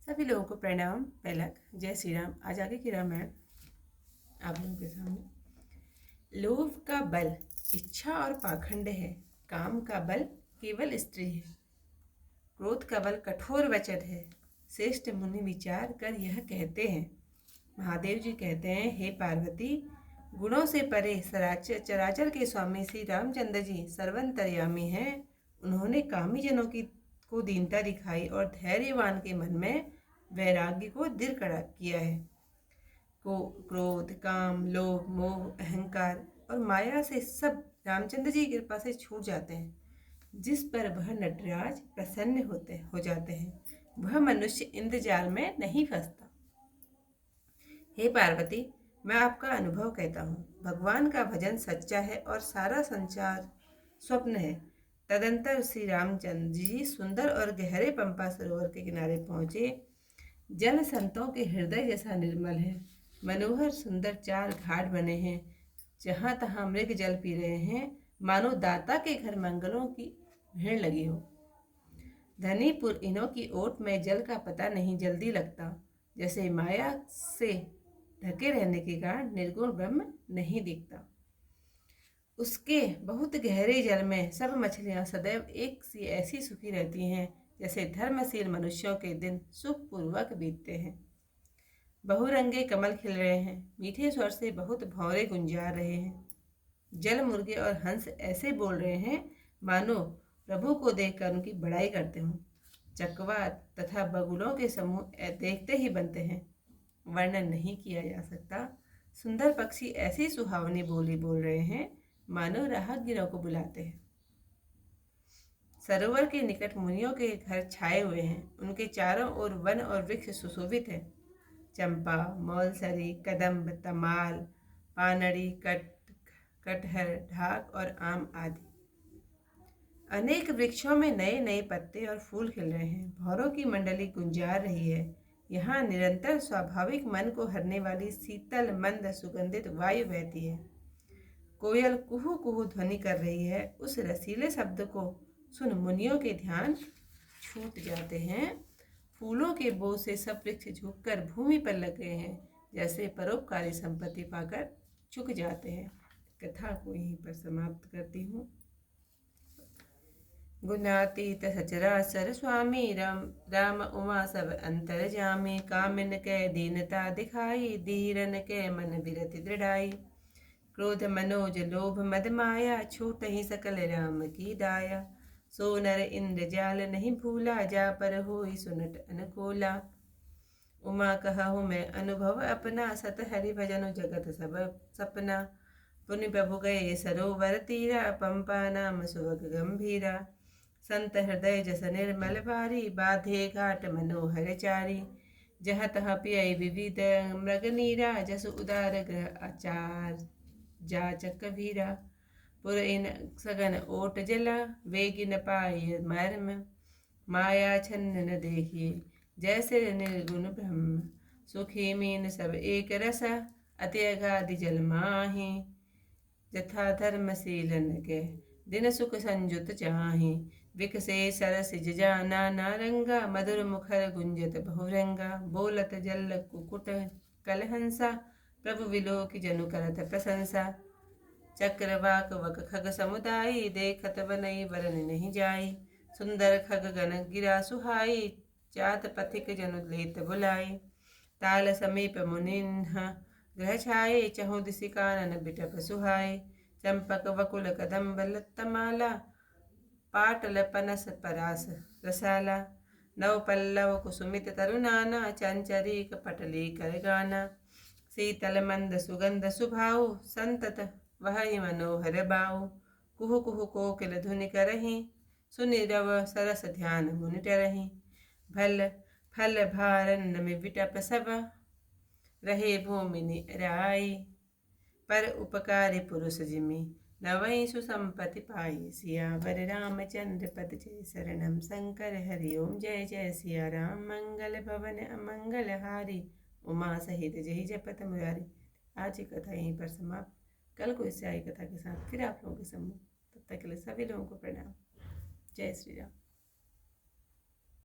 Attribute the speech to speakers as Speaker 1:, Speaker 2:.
Speaker 1: सभी लोगों को प्रणाम। पहलक जय श्री राम। आज आगे की रामायण आप लोगों के सामने। लोभ का बल इच्छा और पाखंड है, काम का बल केवल स्त्री है, क्रोध का बल कठोर वचन है। श्रेष्ठ मुनि विचार कर यह कहते हैं। महादेव जी कहते हैं, हे पार्वती, गुणों से परे चराचर के स्वामी श्री रामचंद्र जी सर्वंतर्यामी हैं। उन्होंने कामी जनों की को दीनता दिखाई और धैर्यवान के मन में वैराग्य को दृढ़ किया है। क्रोध, काम, लोभ, मोह, अहंकार और माया से सब रामचंद्र जी की कृपा से छूट जाते हैं। जिस पर वह नटराज प्रसन्न हो जाते हैं, वह मनुष्य इंद्रजाल में नहीं फंसता। हे पार्वती, मैं आपका अनुभव कहता हूँ। भगवान का भजन सच्चा है और सारा संसार स्वप्न है। तदंतर श्री रामचंद्र जी सुंदर और गहरे पंपा सरोवर के किनारे पहुंचे। जल संतों के हृदय जैसा निर्मल है। मनोहर सुंदर 4 घाट बने हैं, जहाँ तहाँ मृग जल पी रहे हैं, मानो दाता के घर मंगलों की भीड़ लगी हो। धनीपुर इनों की ओट में जल का पता नहीं जल्दी लगता, जैसे माया से ढके रहने के कारण निर्गुण ब्रह्म नहीं दिखता। उसके बहुत गहरे जल में सब मछलियां सदैव एक सी ऐसी सुखी रहती हैं, जैसे धर्मशील मनुष्यों के दिन सुखपूर्वक बीतते हैं। बहुरंगे कमल खिल रहे हैं, मीठे स्वर से बहुत भौरे गुंजा रहे हैं। जल मुर्गे और हंस ऐसे बोल रहे हैं, मानो प्रभु को देखकर उनकी बड़ाई करते हों। चकवा तथा बगुलों के समूह देखते ही बनते हैं, वर्णन नहीं किया जा सकता। सुंदर पक्षी ऐसी सुहावनी बोली बोल रहे हैं, मानो राहगीरों को बुलाते हैं। सरोवर के निकट मुनियों के घर छाए हुए हैं। उनके चारों ओर वन और वृक्ष सुशोभित है। चंपा, मौलसरी, कदम्ब, तमाल, पानड़ी, कटहर, ढाक और आम आदि अनेक वृक्षों में नए नए पत्ते और फूल खिल रहे हैं। भौरों की मंडली गुंजार रही है। यहाँ निरंतर स्वाभाविक मन को हरने वाली शीतल मंद सुगंधित वायु बहती है। कोयल कुहू कुहू ध्वनि कर रही है। उस रसीले शब्द को सुन मुनियों के ध्यान छूट जाते हैं। फूलों के बोझ से सब वृक्ष झुककर भूमि पर लग गए हैं, जैसे परोपकारी संपत्ति पाकर झुक जाते हैं। कथा को यहीं पर समाप्त करती हूँ। गुणातीत सचराचर स्वामी राम उमा सब अंतर जामी। कामिन के दीनता दिखाई, धीरन के मन बिरति दृढ़ाई। क्रोध मनोज लोभ मद माया, छूट ही सकल राम की दाया। सो नर इंद्र जाल नहीं भूला, जा पर होई सुनट अनुकूला। उमा कहूँ मैं अनुभव अपना, सत हरि भजन जगत सब सपना। पुनि प्रभु गए सरोवर तीरा, पंपा नाम सुभग गंभीरा। संत हृदय जस निर्मल भारी, बाधे घाट मनोहर चारी। जह तह पिय विविध मृग नीरा, जस उदार ग्रह आचार जाचक भीरा। पुर इन सगन ओट जला, वेगी न पाय मर्म। माया छन्न न देखिए, जैसे निर्गुण ब्रह्म। सुखी मीन सब एक रसा, अति अगाधि जल माही। जथा धर्मशीलन के दिन सुख संजुत चाही। विकसे सरस जाना नारंगा, मधुर मुखर गुंजत बहुरंगा। बोलत जल कुकुट कलहंसा, प्रभु विलोक जनु करत प्रशंसा। चक्रवाक वक खग समुदायी, देखत बनई वरन नहीं जाई। सुंदर खग गण गिरा सुहाई, जात पथिक जनु लेत बुलाई। ताल समीप मुनिन्ह ग्रह छाये, चहु दिसि कानन बिटप सुहाए। चंपक वकुल कदम्ब लत्तमाला, पाटल पनस परास रसाला। नव पल्लव कुसुमित तरुनाना, चंचरीक पटली कर गाना। शीतल मंद सुगंध सुभाऊ, संतत वही मनोहर बाऊ। कुहु कुहु कोकिल धुनि करही, सुनि रव सरस ध्यान मुनि टरही। भल फल भारन में विटप सब, रहे भूमि निराई। पर उपकारी पुरुष जिमि, नवई सुसंपत्ति पाई। सियावर रामचंद्र पद जय शरणम शंकर हरि ओम। जय जय सिया राम, मंगल भवन अमंगल हारी। उमा सहित जय जपत मुरारी। आज की कथा यहीं पर समाप्त। कल को इससे आई कथा के साथ फिर आप लोगों के सम्मुख। तब तक के लिए सभी लोगों को प्रणाम। जय श्री राम।